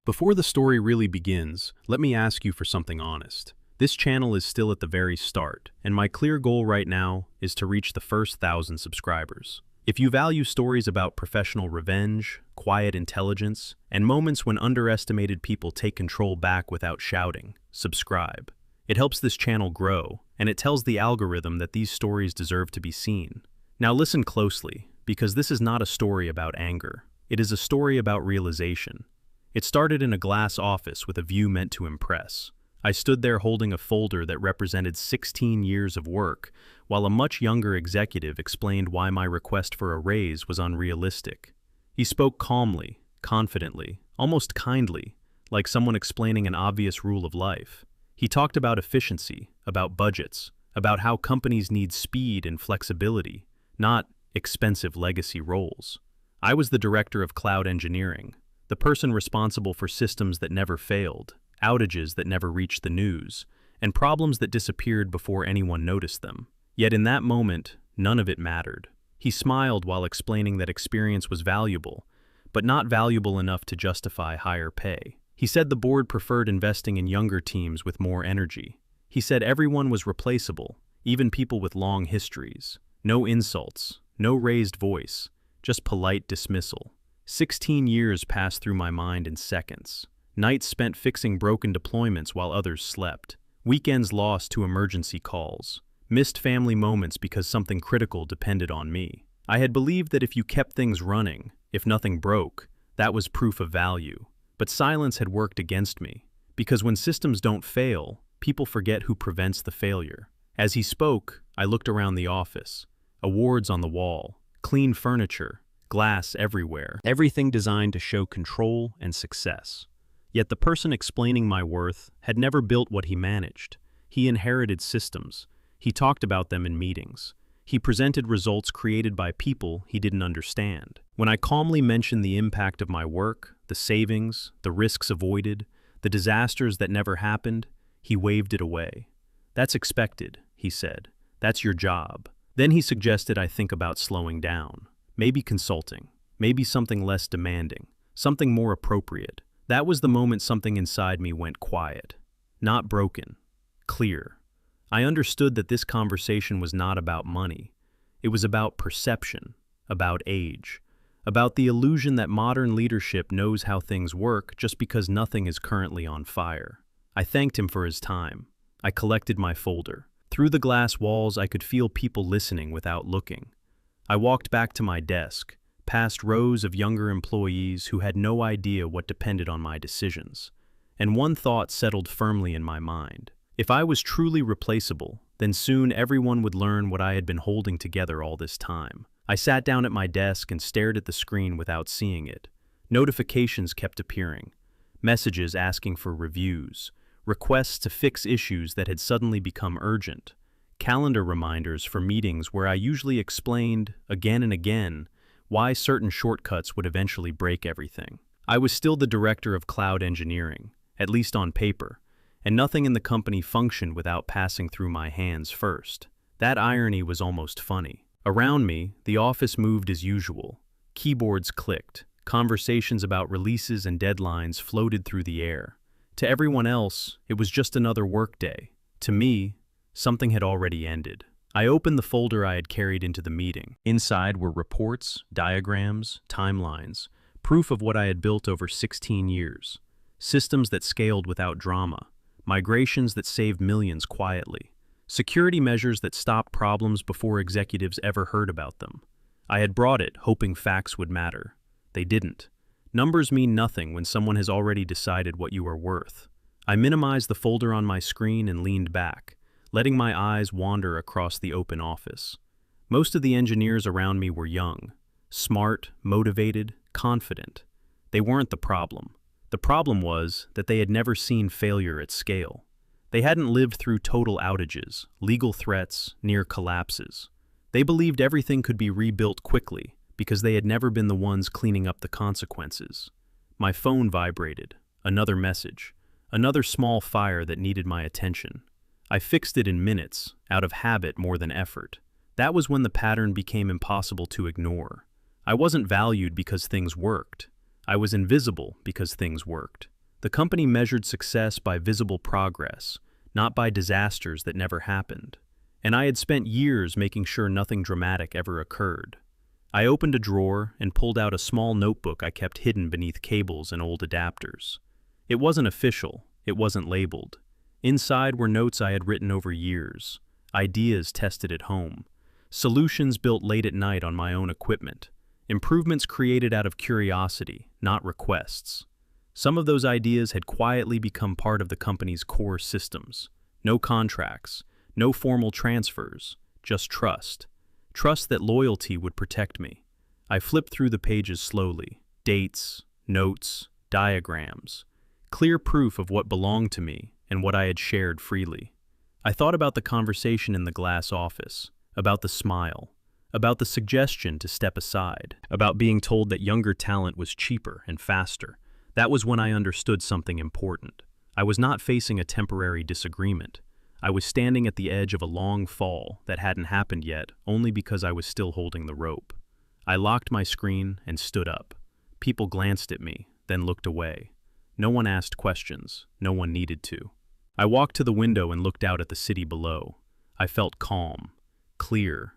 Before the story really begins, let me ask you for something honest. This channel is still at the very start, and my clear goal right now is to reach the first 1,000 subscribers. If you value stories about professional revenge, quiet intelligence, and moments when underestimated people take control back without shouting, subscribe. It helps this channel grow, and it tells the algorithm that these stories deserve to be seen. Now listen closely, because this is not a story about anger. It is a story about realization. It started in a glass office with a view meant to impress. I stood there holding a folder that represented 16 years of work, while a much younger executive explained why my request for a raise was unrealistic. He spoke calmly, confidently, almost kindly, like someone explaining an obvious rule of life. He talked about efficiency, about budgets, about how companies need speed and flexibility, not expensive legacy roles. I was the director of cloud engineering, the person responsible for systems that never failed, outages that never reached the news, and problems that disappeared before anyone noticed them. Yet in that moment, none of it mattered. He smiled while explaining that experience was valuable, but not valuable enough to justify higher pay. He said the board preferred investing in younger teams with more energy. He said everyone was replaceable, even people with long histories. No insults, no raised voice, just polite dismissal. 16 years passed through my mind in seconds. Nights spent fixing broken deployments while others slept. Weekends lost to emergency calls. Missed family moments because something critical depended on me. I had believed that if you kept things running, if nothing broke, that was proof of value. But silence had worked against me, because when systems don't fail, people forget who prevents the failure. As he spoke, I looked around the office. Awards on the wall, clean furniture, glass everywhere. Everything designed to show control and success. Yet the person explaining my worth had never built what he managed. He inherited systems. He talked about them in meetings. He presented results created by people he didn't understand. When I calmly mentioned the impact of my work, the savings, the risks avoided, the disasters that never happened, he waved it away. "That's expected," he said. "That's your job." Then he suggested I think about slowing down. Maybe consulting. Maybe something less demanding. Something more appropriate. That was the moment something inside me went quiet. Not broken. Clear. I understood that this conversation was not about money. It was about perception, about age, about the illusion that modern leadership knows how things work just because nothing is currently on fire. I thanked him for his time. I collected my folder. Through the glass walls, I could feel people listening without looking. I walked back to my desk, past rows of younger employees who had no idea what depended on my decisions. And one thought settled firmly in my mind. If I was truly replaceable, then soon everyone would learn what I had been holding together all this time. I sat down at my desk and stared at the screen without seeing it. Notifications kept appearing. Messages asking for reviews. Requests to fix issues that had suddenly become urgent. Calendar reminders for meetings where I usually explained, again and again, why certain shortcuts would eventually break everything. I was still the director of cloud engineering, at least on paper, and nothing in the company functioned without passing through my hands first. That irony was almost funny. Around me, the office moved as usual. Keyboards clicked. Conversations about releases and deadlines floated through the air. To everyone else, it was just another workday. To me, something had already ended. I opened the folder I had carried into the meeting. Inside were reports, diagrams, timelines, proof of what I had built over 16 years. Systems that scaled without drama. Migrations that saved millions quietly. Security measures that stopped problems before executives ever heard about them. I had brought it, hoping facts would matter. They didn't. Numbers mean nothing when someone has already decided what you are worth. I minimized the folder on my screen and leaned back, letting my eyes wander across the open office. Most of the engineers around me were young, smart, motivated, confident. They weren't the problem. The problem was that they had never seen failure at scale. They hadn't lived through total outages, legal threats, near collapses. They believed everything could be rebuilt quickly because they had never been the ones cleaning up the consequences. My phone vibrated. Another message. Another small fire that needed my attention. I fixed it in minutes, out of habit more than effort. That was when the pattern became impossible to ignore. I wasn't valued because things worked. I was invisible because things worked. The company measured success by visible progress, not by disasters that never happened. And I had spent years making sure nothing dramatic ever occurred. I opened a drawer and pulled out a small notebook I kept hidden beneath cables and old adapters. It wasn't official, it wasn't labeled. Inside were notes I had written over years, ideas tested at home, solutions built late at night on my own equipment, improvements created out of curiosity, not requests. Some of those ideas had quietly become part of the company's core systems. No contracts, no formal transfers, just trust. Trust that loyalty would protect me. I flipped through the pages slowly. Dates, notes, diagrams. Clear proof of what belonged to me and what I had shared freely. I thought about the conversation in the glass office, about the smile, about the suggestion to step aside, about being told that younger talent was cheaper and faster. That was when I understood something important. I was not facing a temporary disagreement. I was standing at the edge of a long fall that hadn't happened yet, only because I was still holding the rope. I locked my screen and stood up. People glanced at me, then looked away. No one asked questions. No one needed to. I walked to the window and looked out at the city below. I felt calm, clear.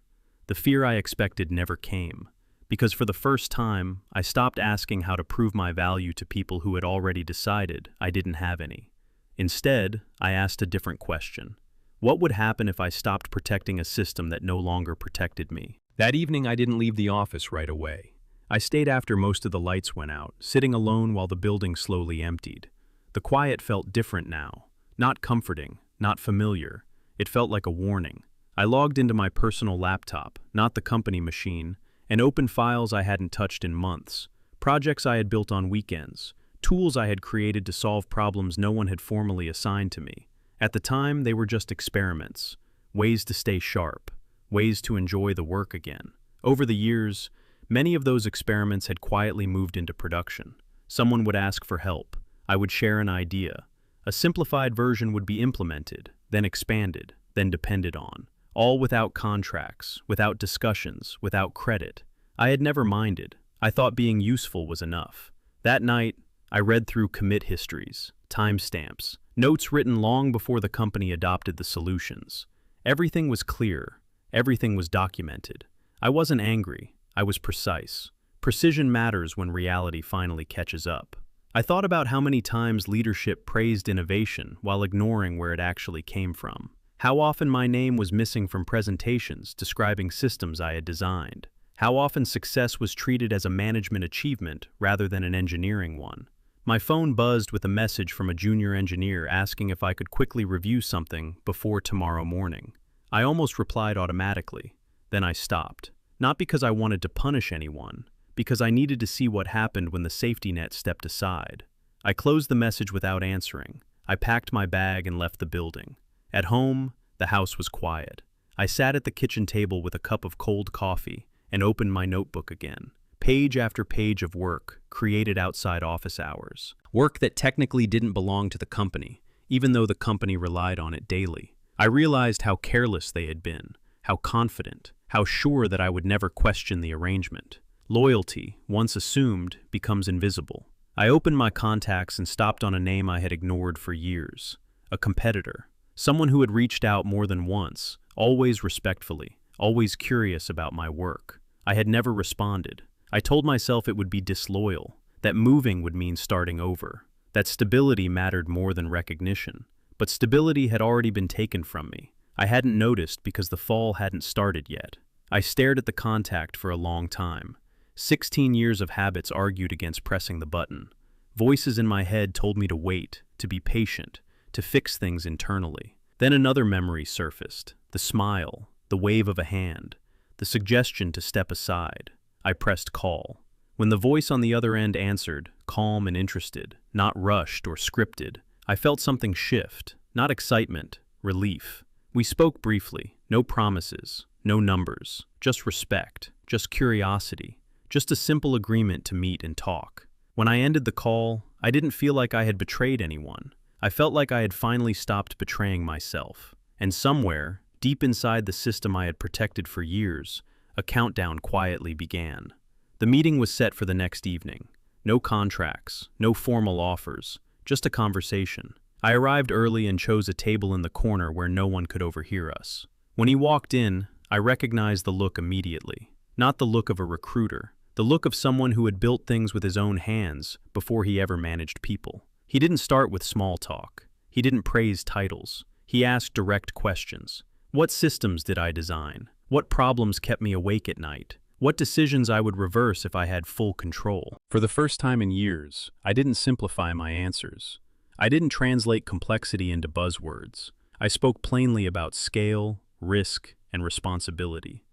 The fear I expected never came. Because for the first time, I stopped asking how to prove my value to people who had already decided I didn't have any. Instead, I asked a different question. What would happen if I stopped protecting a system that no longer protected me? That evening, I didn't leave the office right away. I stayed after most of the lights went out, sitting alone while the building slowly emptied. The quiet felt different now. Not comforting, not familiar. It felt like a warning. I logged into my personal laptop, not the company machine, and opened files I hadn't touched in months, projects I had built on weekends, tools I had created to solve problems no one had formally assigned to me. At the time, they were just experiments, ways to stay sharp, ways to enjoy the work again. Over the years, many of those experiments had quietly moved into production. Someone would ask for help. I would share an idea. A simplified version would be implemented, then expanded, then depended on. All without contracts, without discussions, without credit. I had never minded. I thought being useful was enough. That night, I read through commit histories, timestamps, notes written long before the company adopted the solutions. Everything was clear. Everything was documented. I wasn't angry. I was precise. Precision matters when reality finally catches up. I thought about how many times leadership praised innovation while ignoring where it actually came from. How often my name was missing from presentations describing systems I had designed. How often success was treated as a management achievement rather than an engineering one. My phone buzzed with a message from a junior engineer asking if I could quickly review something before tomorrow morning. I almost replied automatically. Then I stopped. Not because I wanted to punish anyone, because I needed to see what happened when the safety net stepped aside. I closed the message without answering. I packed my bag and left the building. At home, the house was quiet. I sat at the kitchen table with a cup of cold coffee and opened my notebook again. Page after page of work created outside office hours. Work that technically didn't belong to the company, even though the company relied on it daily. I realized how careless they had been, how confident, how sure that I would never question the arrangement. Loyalty, once assumed, becomes invisible. I opened my contacts and stopped on a name I had ignored for years. A competitor. Someone who had reached out more than once, always respectfully, always curious about my work. I had never responded. I told myself it would be disloyal, that moving would mean starting over, that stability mattered more than recognition. But stability had already been taken from me. I hadn't noticed because the fall hadn't started yet. I stared at the contact for a long time. 16 years of habits argued against pressing the button. Voices in my head told me to wait, to be patient, to fix things internally. Then another memory surfaced, the smile, the wave of a hand, the suggestion to step aside. I pressed call. When the voice on the other end answered, calm and interested, not rushed or scripted, I felt something shift, not excitement, relief. We spoke briefly, no promises, no numbers, just respect, just curiosity, just a simple agreement to meet and talk. When I ended the call, I didn't feel like I had betrayed anyone. I felt like I had finally stopped betraying myself. And somewhere, deep inside the system I had protected for years, a countdown quietly began. The meeting was set for the next evening. No contracts, no formal offers, just a conversation. I arrived early and chose a table in the corner where no one could overhear us. When he walked in, I recognized the look immediately. Not the look of a recruiter, the look of someone who had built things with his own hands before he ever managed people. He didn't start with small talk. He didn't praise titles. He asked direct questions. What systems did I design? What problems kept me awake at night? What decisions I would reverse if I had full control? For the first time in years, I didn't simplify my answers. I didn't translate complexity into buzzwords. I spoke plainly about scale, risk, and responsibility,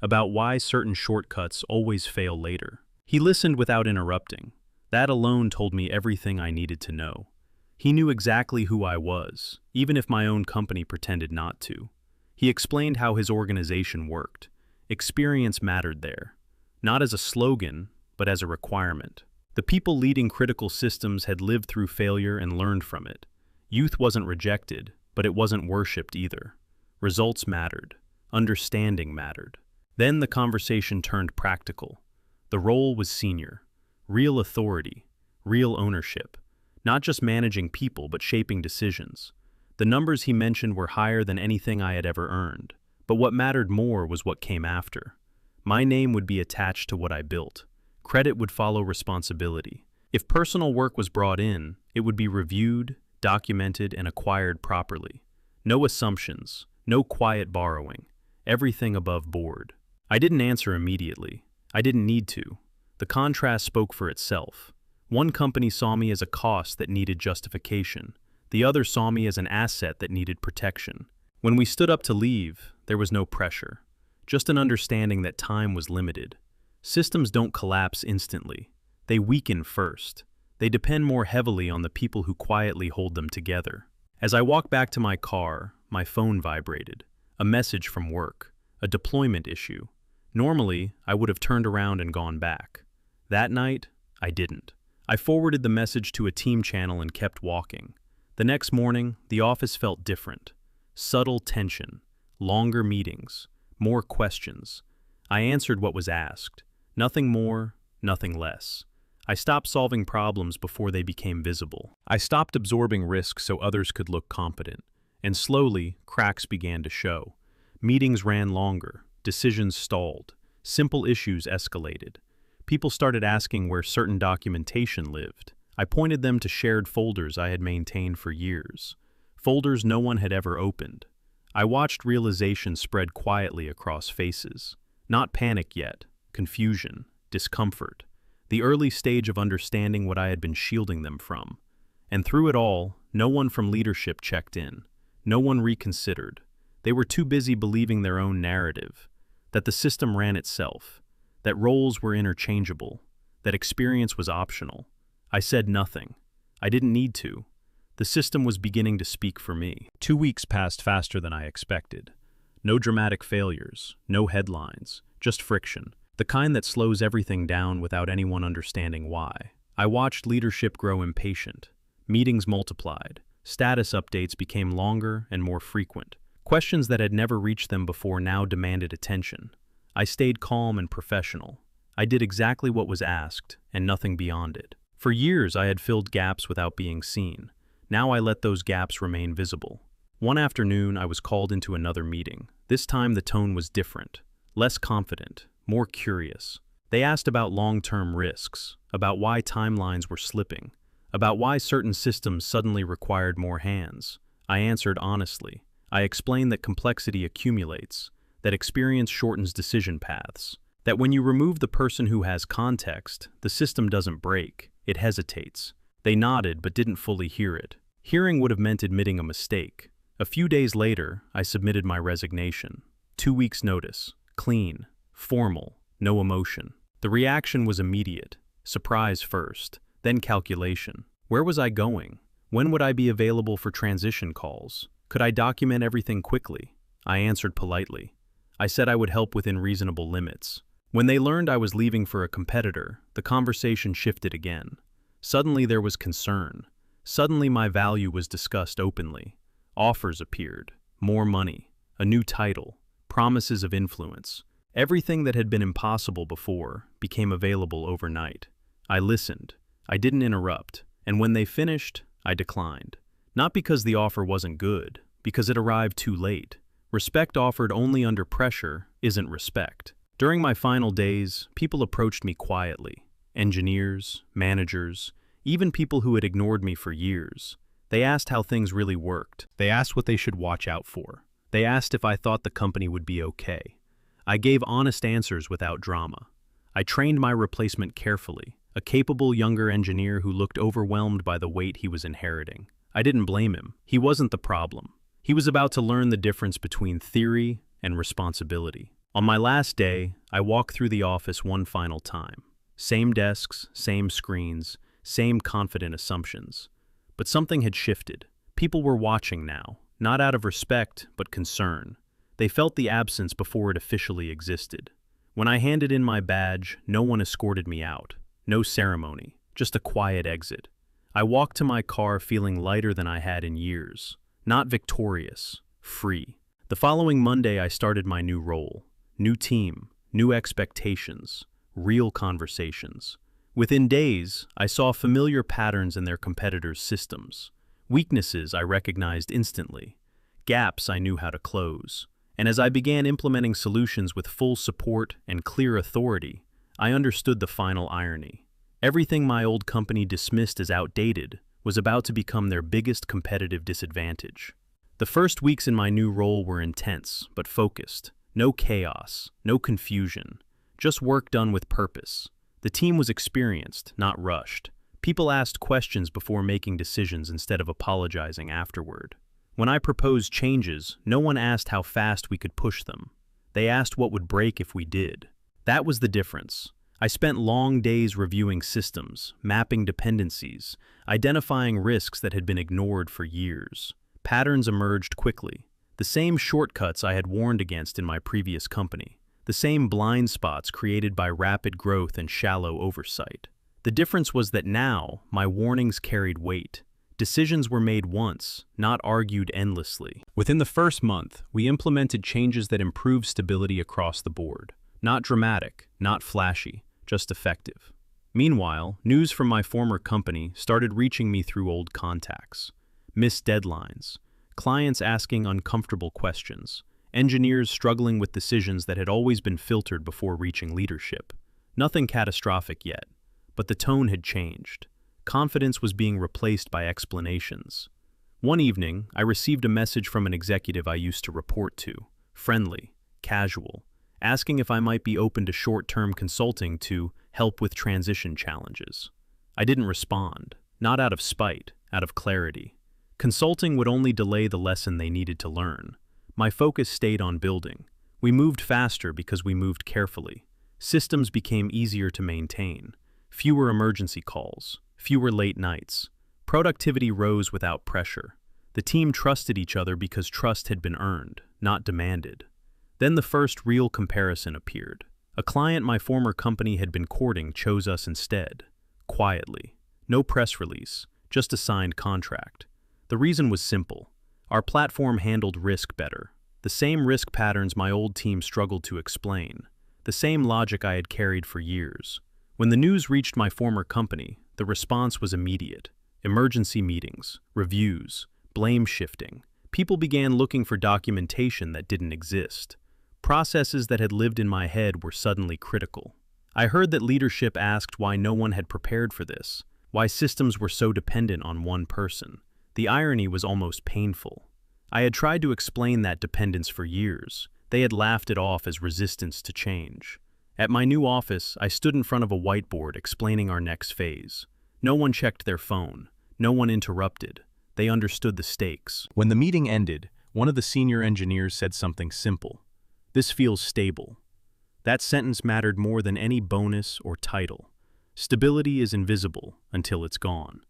about why certain shortcuts always fail later. He listened without interrupting. That alone told me everything I needed to know. He knew exactly who I was, even if my own company pretended not to. He explained how his organization worked. Experience mattered there, not as a slogan, but as a requirement. The people leading critical systems had lived through failure and learned from it. Youth wasn't rejected, but it wasn't worshipped either. Results mattered. Understanding mattered. Then the conversation turned practical. The role was senior. Real authority. Real ownership. Not just managing people, but shaping decisions. The numbers he mentioned were higher than anything I had ever earned. But what mattered more was what came after. My name would be attached to what I built. Credit would follow responsibility. If personal work was brought in, it would be reviewed, documented, and acquired properly. No assumptions, no quiet borrowing, everything above board. I didn't answer immediately. I didn't need to. The contrast spoke for itself. One company saw me as a cost that needed justification. The other saw me as an asset that needed protection. When we stood up to leave, there was no pressure, just an understanding that time was limited. Systems don't collapse instantly. They weaken first. They depend more heavily on the people who quietly hold them together. As I walked back to my car, my phone vibrated. A message from work, a deployment issue. Normally, I would have turned around and gone back. That night, I didn't. I forwarded the message to a team channel and kept walking. The next morning, the office felt different. Subtle tension, longer meetings, more questions. I answered what was asked. Nothing more, nothing less. I stopped solving problems before they became visible. I stopped absorbing risk so others could look competent. And slowly, cracks began to show. Meetings ran longer, decisions stalled, simple issues escalated. People started asking where certain documentation lived. I pointed them to shared folders I had maintained for years. Folders no one had ever opened. I watched realization spread quietly across faces. Not panic yet, confusion, discomfort. The early stage of understanding what I had been shielding them from. And through it all, no one from leadership checked in. No one reconsidered. They were too busy believing their own narrative. That the system ran itself. That roles were interchangeable. That experience was optional. I said nothing. I didn't need to. The system was beginning to speak for me. 2 weeks passed faster than I expected. No dramatic failures, no headlines, just friction. The kind that slows everything down without anyone understanding why. I watched leadership grow impatient. Meetings multiplied. Status updates became longer and more frequent. Questions that had never reached them before now demanded attention. I stayed calm and professional. I did exactly what was asked, and nothing beyond it. For years I had filled gaps without being seen. Now I let those gaps remain visible. One afternoon, I was called into another meeting. This time the tone was different, less confident, more curious. They asked about long-term risks, about why timelines were slipping, about why certain systems suddenly required more hands. I answered honestly. I explained that complexity accumulates, that experience shortens decision paths, that when you remove the person who has context, the system doesn't break, it hesitates. They nodded but didn't fully hear it. Hearing would have meant admitting a mistake. A few days later, I submitted my resignation. 2 weeks' notice. Clean. Formal. No emotion. The reaction was immediate. Surprise first, then calculation. Where was I going? When would I be available for transition calls? Could I document everything quickly? I answered politely. I said I would help within reasonable limits. When they learned I was leaving for a competitor, the conversation shifted again. Suddenly there was concern. Suddenly my value was discussed openly. Offers appeared. More money. A new title. Promises of influence. Everything that had been impossible before became available overnight. I listened. I didn't interrupt. And when they finished, I declined. Not because the offer wasn't good, because it arrived too late. Respect offered only under pressure isn't respect. During my final days, people approached me quietly. Engineers, managers, even people who had ignored me for years. They asked how things really worked. They asked what they should watch out for. They asked if I thought the company would be okay. I gave honest answers without drama. I trained my replacement carefully, a capable younger engineer who looked overwhelmed by the weight he was inheriting. I didn't blame him. He wasn't the problem. He was about to learn the difference between theory and responsibility. On my last day, I walked through the office one final time. Same desks, same screens, same confident assumptions. But something had shifted. People were watching now, not out of respect, but concern. They felt the absence before it officially existed. When I handed in my badge, no one escorted me out. No ceremony, just a quiet exit. I walked to my car feeling lighter than I had in years. Not victorious, free. The following Monday, I started my new role. New team, new expectations, real conversations. Within days, I saw familiar patterns in their competitors' systems. Weaknesses I recognized instantly. Gaps I knew how to close. And as I began implementing solutions with full support and clear authority, I understood the final irony. Everything my old company dismissed as outdated was about to become their biggest competitive disadvantage. The first weeks in my new role were intense, but focused. No chaos, no confusion, just work done with purpose. The team was experienced, not rushed. People asked questions before making decisions instead of apologizing afterward. When I proposed changes, no one asked how fast we could push them. They asked what would break if we did. That was the difference. I spent long days reviewing systems, mapping dependencies, identifying risks that had been ignored for years. Patterns emerged quickly. The same shortcuts I had warned against in my previous company. The same blind spots created by rapid growth and shallow oversight. The difference was that now, my warnings carried weight. Decisions were made once, not argued endlessly. Within the first month, we implemented changes that improved stability across the board. Not dramatic, not flashy, just effective. Meanwhile, news from my former company started reaching me through old contacts. Missed deadlines, clients asking uncomfortable questions, engineers struggling with decisions that had always been filtered before reaching leadership. Nothing catastrophic yet, but the tone had changed. Confidence was being replaced by explanations. One evening, I received a message from an executive I used to report to, friendly, casual, asking if I might be open to short-term consulting to help with transition challenges. I didn't respond, not out of spite, out of clarity. Consulting would only delay the lesson they needed to learn. My focus stayed on building. We moved faster because we moved carefully. Systems became easier to maintain. Fewer emergency calls. Fewer late nights. Productivity rose without pressure. The team trusted each other because trust had been earned, not demanded. Then the first real comparison appeared. A client my former company had been courting chose us instead. Quietly. No press release, just a signed contract. The reason was simple. Our platform handled risk better. The same risk patterns my old team struggled to explain. The same logic I had carried for years. When the news reached my former company, the response was immediate. Emergency meetings, reviews, blame shifting. People began looking for documentation that didn't exist. Processes that had lived in my head were suddenly critical. I heard that leadership asked why no one had prepared for this, why systems were so dependent on one person. The irony was almost painful. I had tried to explain that dependence for years. They had laughed it off as resistance to change. At my new office, I stood in front of a whiteboard explaining our next phase. No one checked their phone. No one interrupted. They understood the stakes. When the meeting ended, one of the senior engineers said something simple. "This feels stable." That sentence mattered more than any bonus or title. Stability is invisible until it's gone.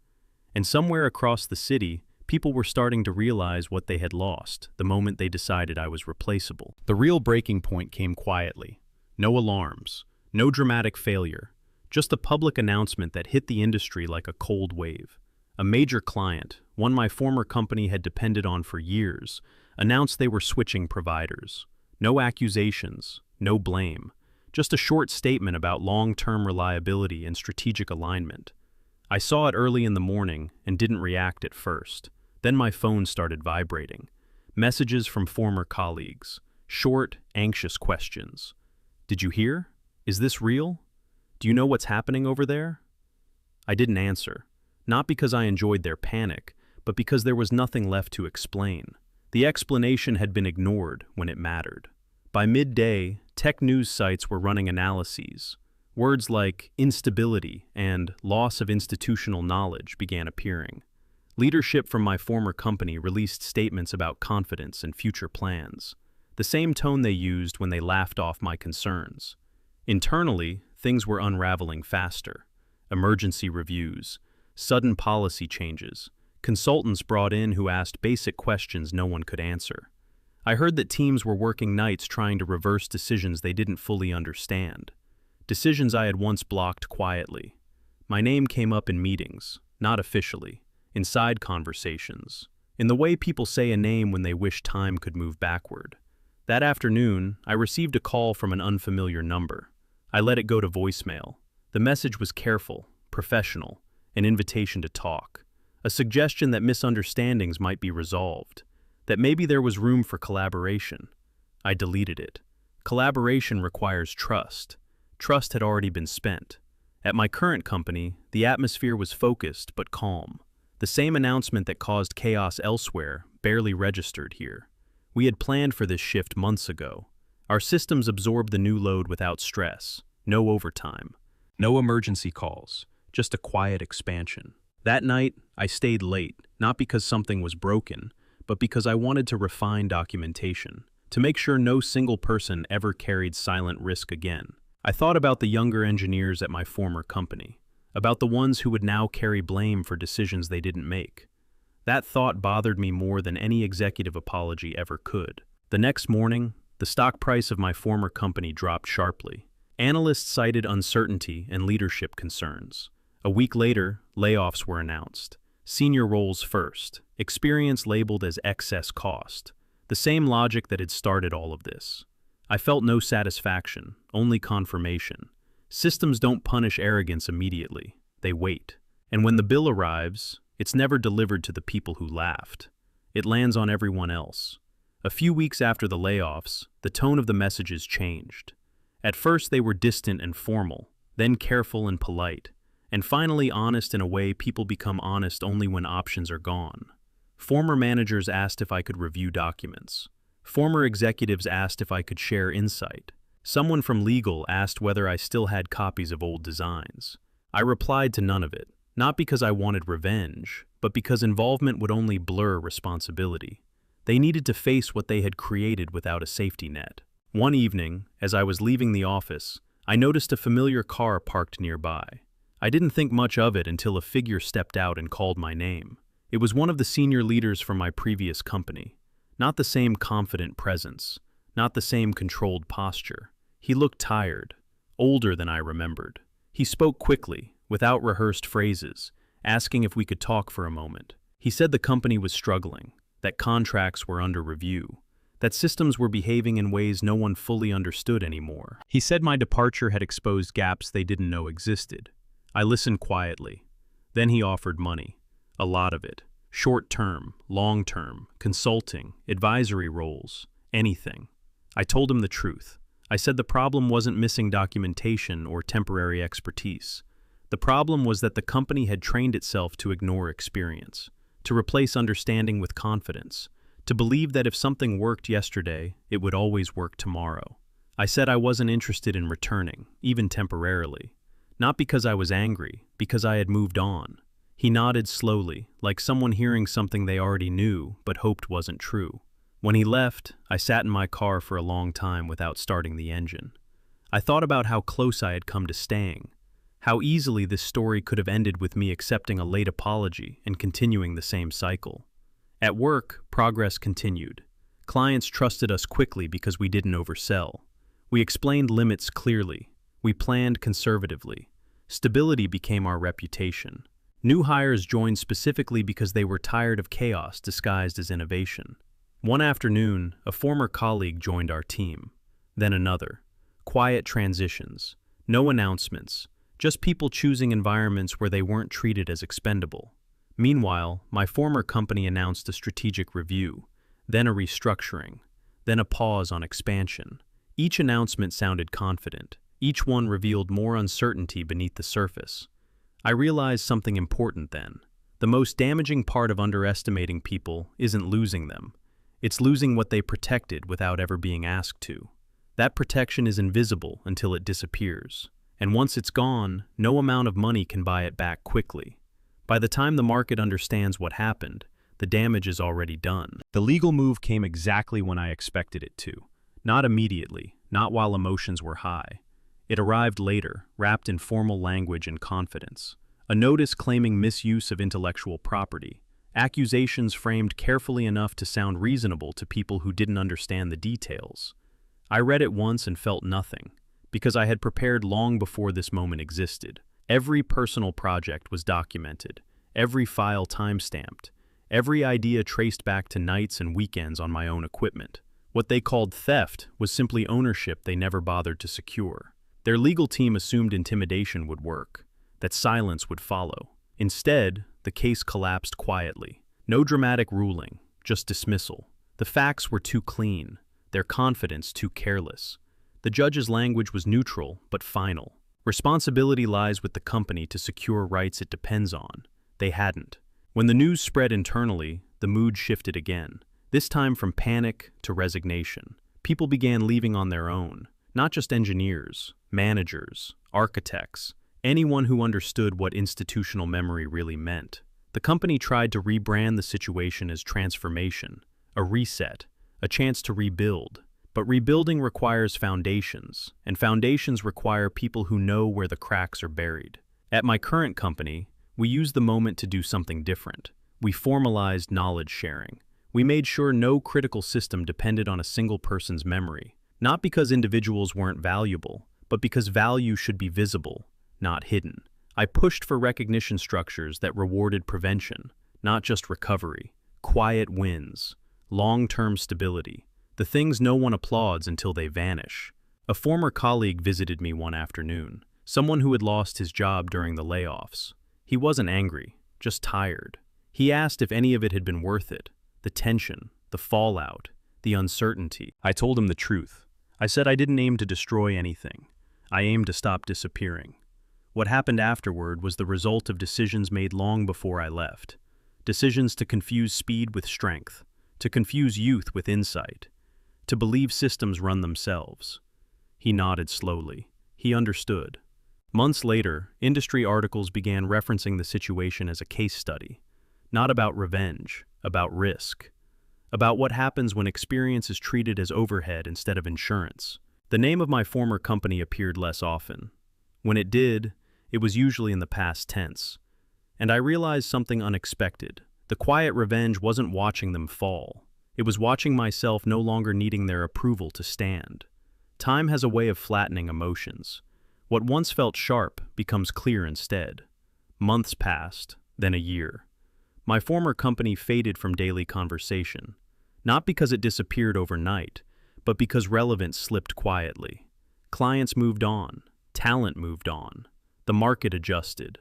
And somewhere across the city, people were starting to realize what they had lost the moment they decided I was replaceable. The real breaking point came quietly. No alarms, no dramatic failure, just a public announcement that hit the industry like a cold wave. A major client, one my former company had depended on for years, announced they were switching providers. No accusations, no blame, just a short statement about long-term reliability and strategic alignment. I saw it early in the morning and didn't react at first. Then my phone started vibrating. Messages from former colleagues. Short, anxious questions. Did you hear? Is this real? Do you know what's happening over there? I didn't answer. Not because I enjoyed their panic, but because there was nothing left to explain. The explanation had been ignored when it mattered. By midday, tech news sites were running analyses. Words like instability and loss of institutional knowledge began appearing. Leadership from my former company released statements about confidence and future plans, the same tone they used when they laughed off my concerns. Internally, things were unraveling faster. Emergency reviews, sudden policy changes, consultants brought in who asked basic questions no one could answer. I heard that teams were working nights trying to reverse decisions they didn't fully understand. Decisions I had once blocked quietly. My name came up in meetings, not officially, in side conversations, in the way people say a name when they wish time could move backward. That afternoon, I received a call from an unfamiliar number. I let it go to voicemail. The message was careful, professional, an invitation to talk, a suggestion that misunderstandings might be resolved, that maybe there was room for collaboration. I deleted it. Collaboration requires trust. Trust had already been spent. At my current company, the atmosphere was focused but calm. The same announcement that caused chaos elsewhere barely registered here. We had planned for this shift months ago. Our systems absorbed the new load without stress, no overtime, no emergency calls, just a quiet expansion. That night, I stayed late, not because something was broken, but because I wanted to refine documentation, to make sure no single person ever carried silent risk again. I thought about the younger engineers at my former company, about the ones who would now carry blame for decisions they didn't make. That thought bothered me more than any executive apology ever could. The next morning, the stock price of my former company dropped sharply. Analysts cited uncertainty and leadership concerns. A week later, layoffs were announced. Senior roles first, experience labeled as excess cost. The same logic that had started all of this. I felt no satisfaction, only confirmation. Systems don't punish arrogance immediately. They wait. And when the bill arrives, it's never delivered to the people who laughed. It lands on everyone else. A few weeks after the layoffs, the tone of the messages changed. At first they were distant and formal, then careful and polite, and finally honest in a way people become honest only when options are gone. Former managers asked if I could review documents. Former executives asked if I could share insight. Someone from legal asked whether I still had copies of old designs. I replied to none of it, not because I wanted revenge, but because involvement would only blur responsibility. They needed to face what they had created without a safety net. One evening, as I was leaving the office, I noticed a familiar car parked nearby. I didn't think much of it until a figure stepped out and called my name. It was one of the senior leaders from my previous company. Not the same confident presence, not the same controlled posture. He looked tired, older than I remembered. He spoke quickly, without rehearsed phrases, asking if we could talk for a moment. He said the company was struggling, that contracts were under review, that systems were behaving in ways no one fully understood anymore. He said my departure had exposed gaps they didn't know existed. I listened quietly. Then he offered money, a lot of it. Short-term, long-term, consulting, advisory roles, anything. I told him the truth. I said the problem wasn't missing documentation or temporary expertise. The problem was that the company had trained itself to ignore experience, to replace understanding with confidence, to believe that if something worked yesterday, it would always work tomorrow. I said I wasn't interested in returning, even temporarily. Not because I was angry, because I had moved on. He nodded slowly, like someone hearing something they already knew but hoped wasn't true. When he left, I sat in my car for a long time without starting the engine. I thought about how close I had come to staying, how easily this story could have ended with me accepting a late apology and continuing the same cycle. At work, progress continued. Clients trusted us quickly because we didn't oversell. We explained limits clearly. We planned conservatively. Stability became our reputation. New hires joined specifically because they were tired of chaos disguised as innovation. One afternoon, a former colleague joined our team. Then another. Quiet transitions. No announcements. just people choosing environments where they weren't treated as expendable. Meanwhile, my former company announced a strategic review, then a restructuring, then a pause on expansion. Each announcement sounded confident. Each one revealed more uncertainty beneath the surface. I realized something important then. The most damaging part of underestimating people isn't losing them. It's losing what they protected without ever being asked to. That protection is invisible until it disappears. And once it's gone, no amount of money can buy it back quickly. By the time the market understands what happened, the damage is already done. The legal move came exactly when I expected it to. Not immediately, not while emotions were high. It arrived later, wrapped in formal language and confidence. A notice claiming misuse of intellectual property. Accusations framed carefully enough to sound reasonable to people who didn't understand the details. I read it once and felt nothing, because I had prepared long before this moment existed. Every personal project was documented, every file time-stamped, every idea traced back to nights and weekends on my own equipment. What they called theft was simply ownership they never bothered to secure. Their legal team assumed intimidation would work, that silence would follow. Instead, the case collapsed quietly. No dramatic ruling, just dismissal. The facts were too clean, their confidence too careless. The judge's language was neutral, but final. Responsibility lies with the company to secure rights it depends on. They hadn't. When the news spread internally, the mood shifted again. This time from panic to resignation. People began leaving on their own. Not just engineers, managers, architects, anyone who understood what institutional memory really meant. The company tried to rebrand the situation as transformation, a reset, a chance to rebuild. But rebuilding requires foundations, and foundations require people who know where the cracks are buried. At my current company, we used the moment to do something different. We formalized knowledge sharing. We made sure no critical system depended on a single person's memory, not because individuals weren't valuable, but because value should be visible, not hidden. I pushed for recognition structures that rewarded prevention, not just recovery, quiet wins, long-term stability, the things no one applauds until they vanish. A former colleague visited me one afternoon, someone who had lost his job during the layoffs. He wasn't angry, just tired. He asked if any of it had been worth it, the tension, the fallout, the uncertainty. I told him the truth. I said I didn't aim to destroy anything. I aimed to stop disappearing. What happened afterward was the result of decisions made long before I left. Decisions to confuse speed with strength, to confuse youth with insight, to believe systems run themselves. He nodded slowly. He understood. Months later, industry articles began referencing the situation as a case study. Not about revenge, about risk. About what happens when experience is treated as overhead instead of insurance. The name of my former company appeared less often. When it did, it was usually in the past tense. And I realized something unexpected. The quiet revenge wasn't watching them fall. It was watching myself no longer needing their approval to stand. Time has a way of flattening emotions. What once felt sharp becomes clear instead. Months passed, then a year. My former company faded from daily conversation, not because it disappeared overnight, but because relevance slipped quietly. Clients moved on, talent moved on, the market adjusted.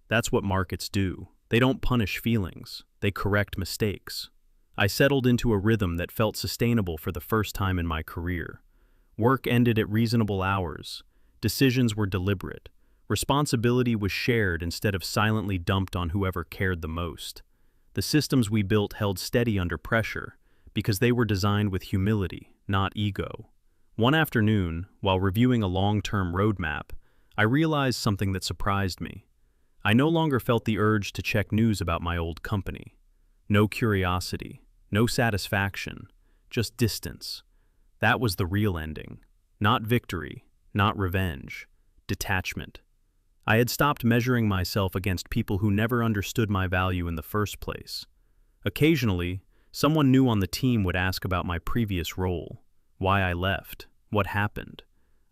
That's what markets do. They don't punish feelings, they correct mistakes. I settled into a rhythm that felt sustainable for the first time in my career. Work ended at reasonable hours. Decisions were deliberate. Responsibility was shared instead of silently dumped on whoever cared the most. The systems we built held steady under pressure because they were designed with humility, not ego. One afternoon, while reviewing a long-term roadmap, I realized something that surprised me. I no longer felt the urge to check news about my old company. No curiosity, no satisfaction, just distance. That was the real ending. Not victory, not revenge, detachment. I had stopped measuring myself against people who never understood my value in the first place. Occasionally, someone new on the team would ask about my previous role, why I left, what happened.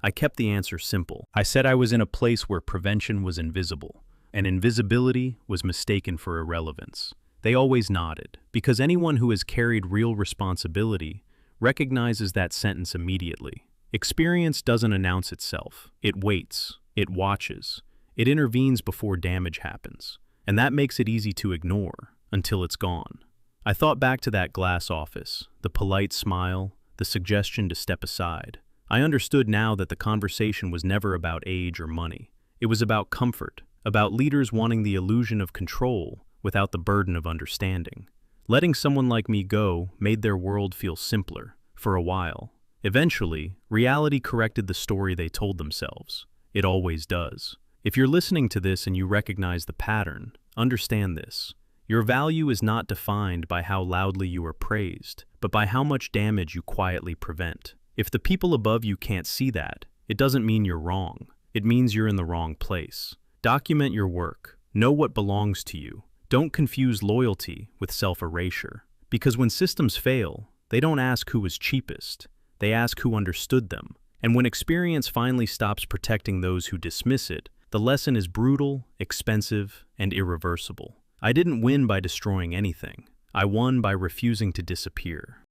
I kept the answer simple. I said I was in a place where prevention was invisible, and invisibility was mistaken for irrelevance. They always nodded, because anyone who has carried real responsibility recognizes that sentence immediately. Experience doesn't announce itself. It waits. It watches. It intervenes before damage happens, and that makes it easy to ignore until it's gone. I thought back to that glass office, the polite smile, the suggestion to step aside. I understood now that the conversation was never about age or money. It was about comfort, about leaders wanting the illusion of control without the burden of understanding. Letting someone like me go made their world feel simpler, for a while. Eventually, reality corrected the story they told themselves. It always does. If you're listening to this and you recognize the pattern, understand this. Your value is not defined by how loudly you are praised, but by how much damage you quietly prevent. If the people above you can't see that, it doesn't mean you're wrong. It means you're in the wrong place. Document your work. Know what belongs to you. Don't confuse loyalty with self-erasure. Because when systems fail, they don't ask who was cheapest. They ask who understood them. And when experience finally stops protecting those who dismiss it, the lesson is brutal, expensive, and irreversible. I didn't win by destroying anything. I won by refusing to disappear.